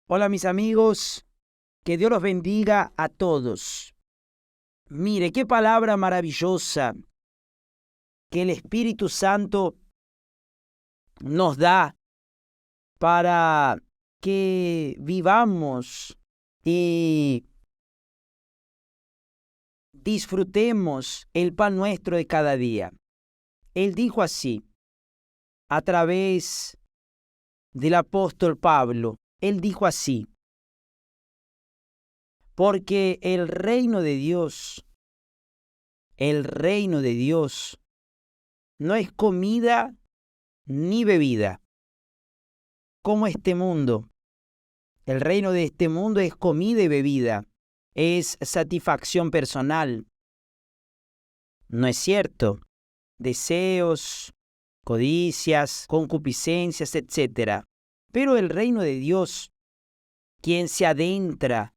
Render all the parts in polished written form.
Hola mis amigos, que Dios los bendiga a todos. Mire, qué palabra maravillosa que el Espíritu Santo nos da para que vivamos y disfrutemos el pan nuestro de cada día. Él dijo así, a través del apóstol Pablo, él dijo así, porque el reino de Dios no es comida ni bebida, como este mundo. El reino de este mundo es comida y bebida, es satisfacción personal. No es cierto. Deseos, codicias, concupiscencias, etc. Pero el reino de Dios, quien se adentra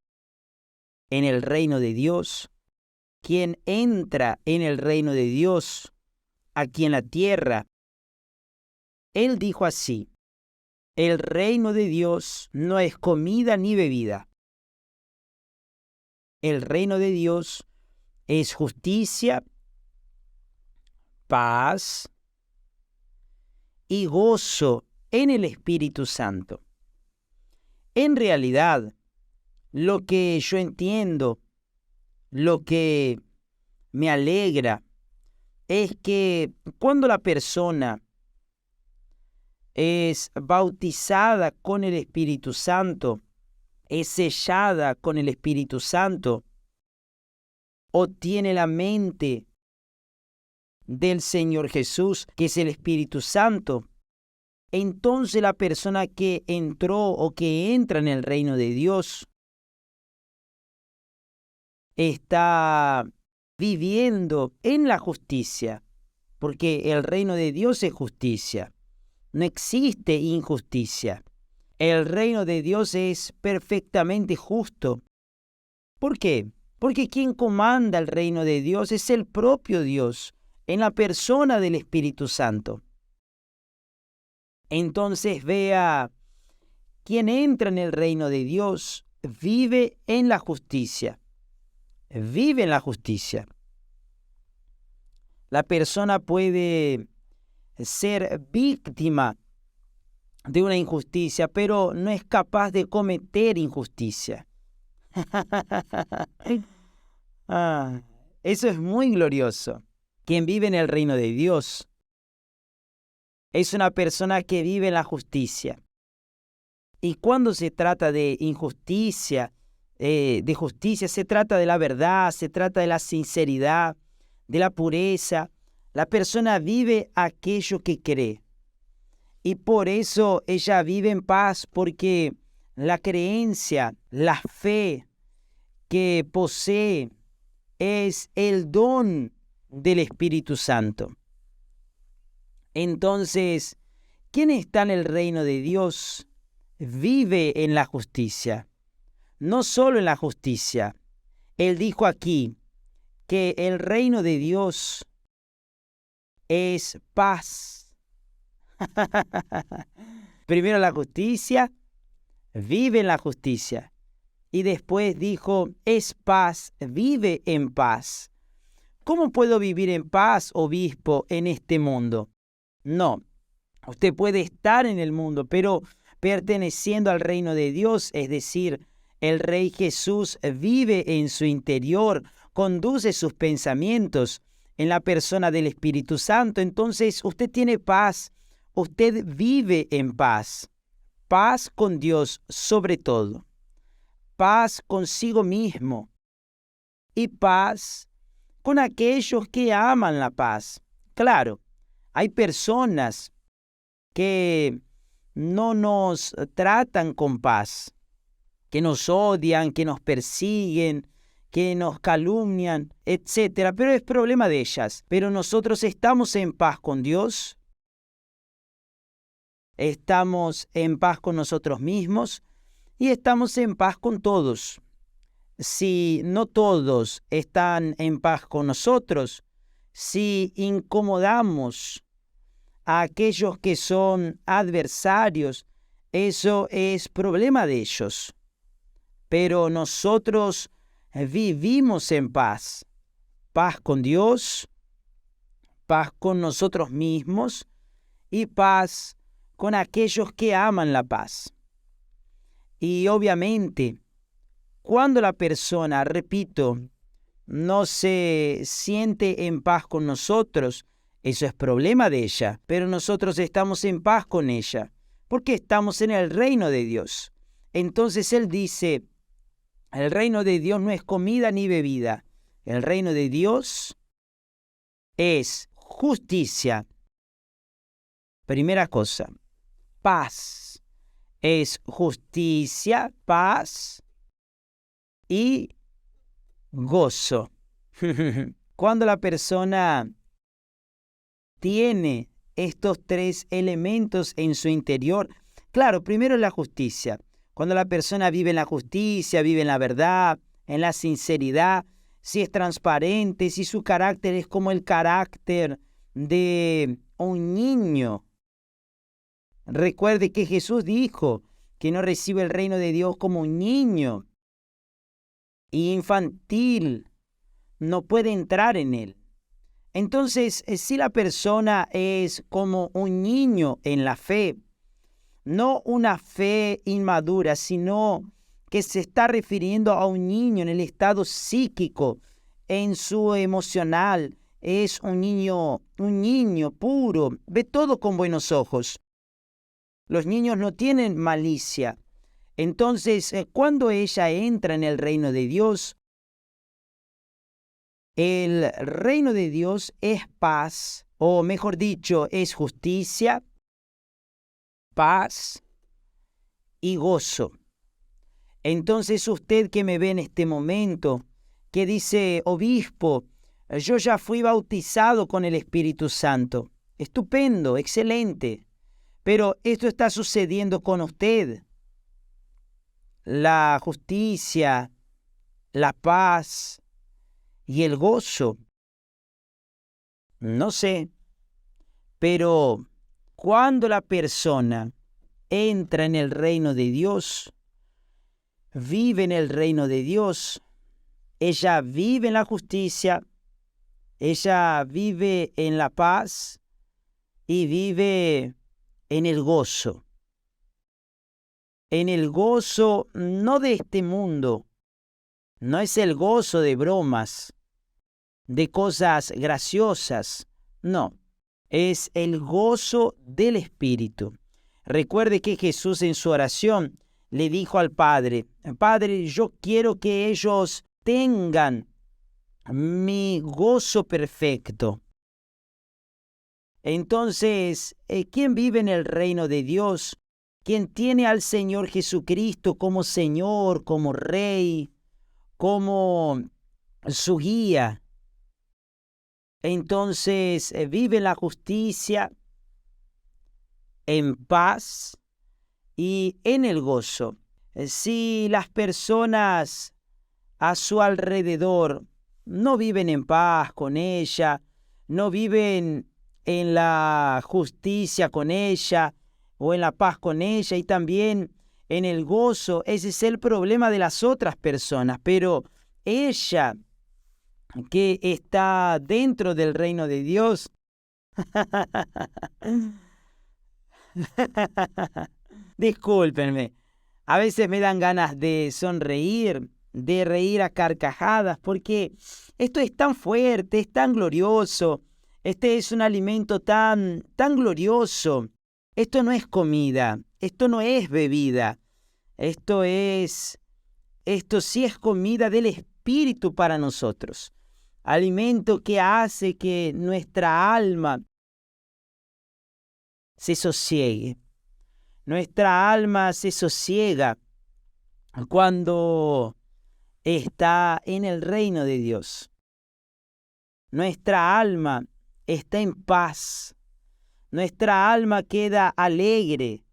en el reino de Dios, quien entra en el reino de Dios aquí en la tierra, él dijo así, el reino de Dios no es comida ni bebida. El reino de Dios es justicia, paz y gozo en el Espíritu Santo. En realidad, lo que yo entiendo, lo que me alegra, es que cuando la persona es bautizada con el Espíritu Santo, es sellada con el Espíritu Santo, o tiene la mente del Señor Jesús, que es el Espíritu Santo, entonces la persona que entró o que entra en el reino de Dios está viviendo en la justicia, porque el reino de Dios es justicia. No existe injusticia. El reino de Dios es perfectamente justo. ¿Por qué? Porque quien comanda el reino de Dios es el propio Dios, en la persona del Espíritu Santo. Entonces vea, quien entra en el reino de Dios vive en la justicia. Vive en la justicia. La persona puede ser víctima de una injusticia, pero no es capaz de cometer injusticia. Eso es muy glorioso. Quien vive en el reino de Dios es una persona que vive en la justicia. Y cuando se trata de injusticia, de justicia, se trata de la verdad, se trata de la sinceridad, de la pureza. La persona vive aquello que cree. Y por eso ella vive en paz, porque la creencia, la fe que posee es el don del Espíritu Santo. Entonces, quien está en el reino de Dios vive en la justicia. No solo en la justicia. Él dijo aquí que el reino de Dios es paz. Primero la justicia, vive en la justicia. Y después dijo, es paz, vive en paz. ¿Cómo puedo vivir en paz, obispo, en este mundo? No, usted puede estar en el mundo, pero perteneciendo al reino de Dios, es decir, el Rey Jesús vive en su interior, conduce sus pensamientos en la persona del Espíritu Santo. Entonces usted tiene paz, usted vive en paz. Paz con Dios sobre todo. Paz consigo mismo y paz con aquellos que aman la paz. Claro, hay personas que no nos tratan con paz, que nos odian, que nos persiguen, que nos calumnian, etc. Pero es problema de ellas. Pero nosotros estamos en paz con Dios, estamos en paz con nosotros mismos y estamos en paz con todos. Si no todos están en paz con nosotros, si incomodamos a aquellos que son adversarios, Eso es problema de ellos. Pero nosotros vivimos en paz. Paz con Dios, paz con nosotros mismos y paz con aquellos que aman la paz. Y obviamente, cuando la persona, repito, no se siente en paz con nosotros, eso es problema de ella, pero nosotros estamos en paz con ella, porque estamos en el reino de Dios. Entonces Él dice, el reino de Dios no es comida ni bebida, el reino de Dios es justicia. Primera cosa, paz. Es justicia, paz y gozo. Cuando la persona tiene estos tres elementos en su interior, claro, primero es la justicia. Cuando la persona vive en la justicia, vive en la verdad, en la sinceridad, si es transparente, si su carácter es como el carácter de un niño. Recuerde que Jesús dijo que no recibe el reino de Dios como un niño infantil, no puede entrar en él. Entonces, si la persona es como un niño en la fe, no una fe inmadura, sino que se está refiriendo a un niño en el estado psíquico, en su emocional, es un niño puro, ve todo con buenos ojos. Los niños no tienen malicia. Entonces, cuando ella entra en el reino de Dios, el reino de Dios es paz, o mejor dicho, es justicia, paz y gozo. Entonces usted que me ve en este momento, que dice, obispo, yo ya fui bautizado con el Espíritu Santo. Estupendo, excelente. Pero esto está sucediendo con usted. La justicia, la paz y el gozo. No sé, pero cuando la persona entra en el reino de Dios, vive en el reino de Dios, ella vive en la justicia, ella vive en la paz y vive en el gozo. En el gozo no de este mundo, no es el gozo de bromas, de cosas graciosas, no, es el gozo del Espíritu. Recuerde que Jesús en su oración le dijo al Padre, Padre, yo quiero que ellos tengan mi gozo perfecto. Entonces, ¿quién vive en el reino de Dios? ¿Quién tiene al Señor Jesucristo como Señor, como Rey, como su guía? Entonces, vive en la justicia, en paz y en el gozo. Si las personas a su alrededor no viven en paz con ella, no viven en la justicia con ella o en la paz con ella y también en el gozo, ese es el problema de las otras personas, pero ella que está dentro del reino de Dios, discúlpenme, a veces me dan ganas de sonreír, de reír a carcajadas, porque esto es tan fuerte, es tan glorioso, este es un alimento tan glorioso. Esto no es comida, esto no es bebida, esto sí es comida del Espíritu para nosotros. Alimento que hace que nuestra alma se sosiegue. Nuestra alma se sosiega cuando está en el reino de Dios. Nuestra alma está en paz. Nuestra alma queda alegre.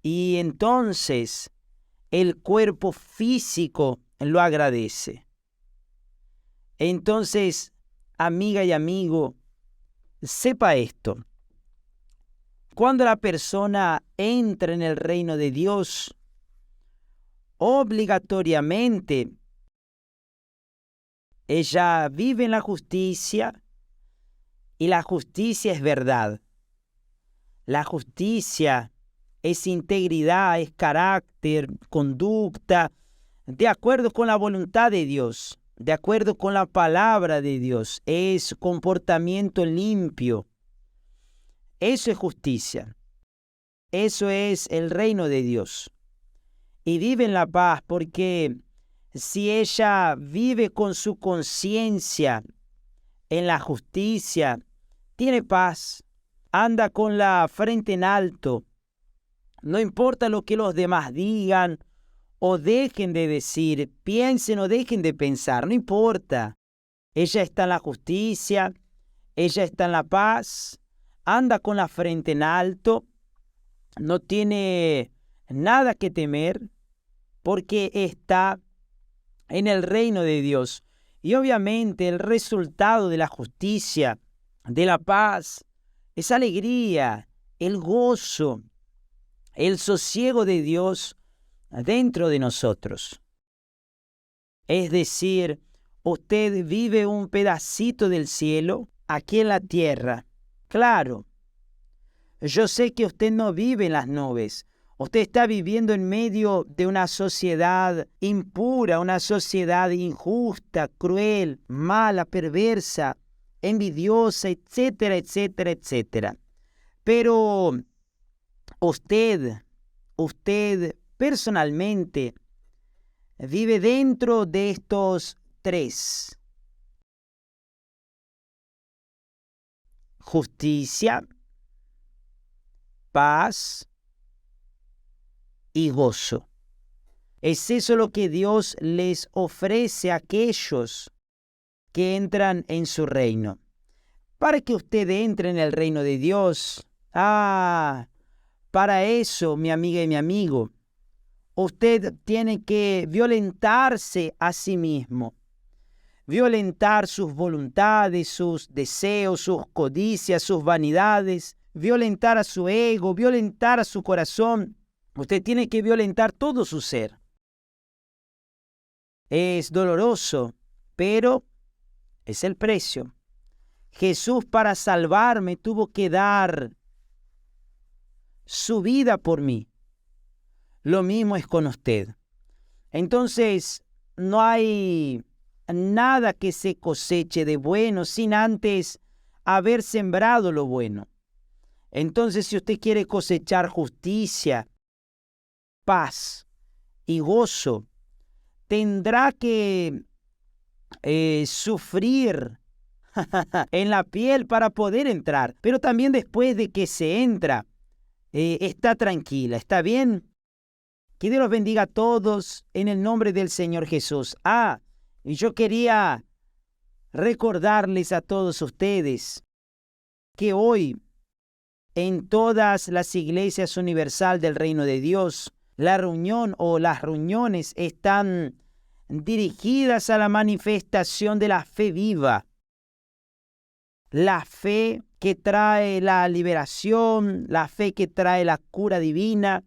Y entonces el cuerpo físico lo agradece. Entonces, amiga y amigo, sepa esto. Cuando la persona entra en el reino de Dios, obligatoriamente ella vive en la justicia y la justicia es verdad. La justicia es integridad, es carácter, conducta, de acuerdo con la voluntad de Dios, de acuerdo con la palabra de Dios, es comportamiento limpio. Eso es justicia. Eso es el reino de Dios. Y vive en la paz porque si ella vive con su conciencia en la justicia, tiene paz, anda con la frente en alto. No importa lo que los demás digan o dejen de decir, piensen o dejen de pensar, no importa. Ella está en la justicia, ella está en la paz, anda con la frente en alto, no tiene nada que temer porque está en el reino de Dios. Y obviamente el resultado de la justicia, de la paz, es alegría, el gozo, el sosiego de Dios dentro de nosotros. Es decir, usted vive un pedacito del cielo aquí en la tierra. Claro, yo sé que usted no vive en las nubes. Usted está viviendo en medio de una sociedad impura, una sociedad injusta, cruel, mala, perversa, envidiosa, etcétera, etcétera, etcétera. Pero usted personalmente vive dentro de estos tres: justicia, paz y gozo. Es eso lo que Dios les ofrece a aquellos que entran en su reino. Para que usted entre en el reino de Dios, para eso, mi amiga y mi amigo, usted tiene que violentarse a sí mismo, violentar sus voluntades, sus deseos, sus codicias, sus vanidades, violentar a su ego, violentar a su corazón. Usted tiene que violentar todo su ser. Es doloroso, pero es el precio. Jesús, para salvarme, tuvo que dar su vida por mí. Lo mismo es con usted. Entonces, no hay nada que se coseche de bueno sin antes haber sembrado lo bueno. Entonces, si usted quiere cosechar justicia, paz y gozo, tendrá que sufrir en la piel para poder entrar. Pero también después de que se entra, está tranquila, está bien. Que Dios los bendiga a todos en el nombre del Señor Jesús. Y yo quería recordarles a todos ustedes que hoy en todas las iglesias universal del Reino de Dios, la reunión o las reuniones están dirigidas a la manifestación de la fe viva. La fe que trae la liberación, la fe que trae la cura divina,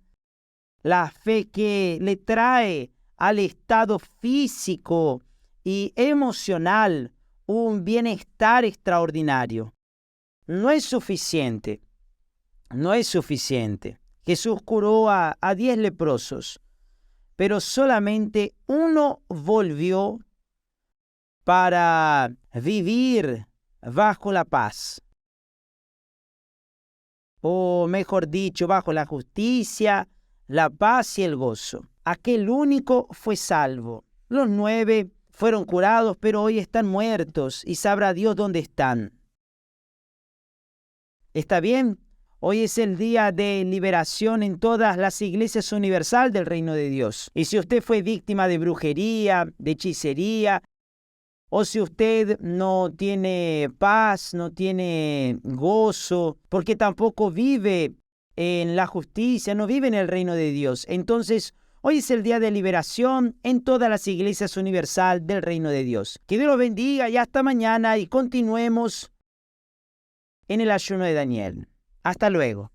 la fe que le trae al estado físico y emocional un bienestar extraordinario. No es suficiente. No es suficiente. Jesús curó a 10 leprosos, pero solamente uno volvió para vivir bajo la paz. O mejor dicho, bajo la justicia, la paz y el gozo. Aquel único fue salvo. Los 9 fueron curados, pero hoy están muertos y sabrá Dios dónde están. ¿Está bien? Hoy es el día de liberación en todas las iglesias universal del Reino de Dios. Y si usted fue víctima de brujería, de hechicería, o si usted no tiene paz, no tiene gozo, porque tampoco vive en la justicia, no vive en el reino de Dios, entonces hoy es el día de liberación en todas las iglesias universal del Reino de Dios. Que Dios los bendiga y hasta mañana y continuemos en el ayuno de Daniel. Hasta luego.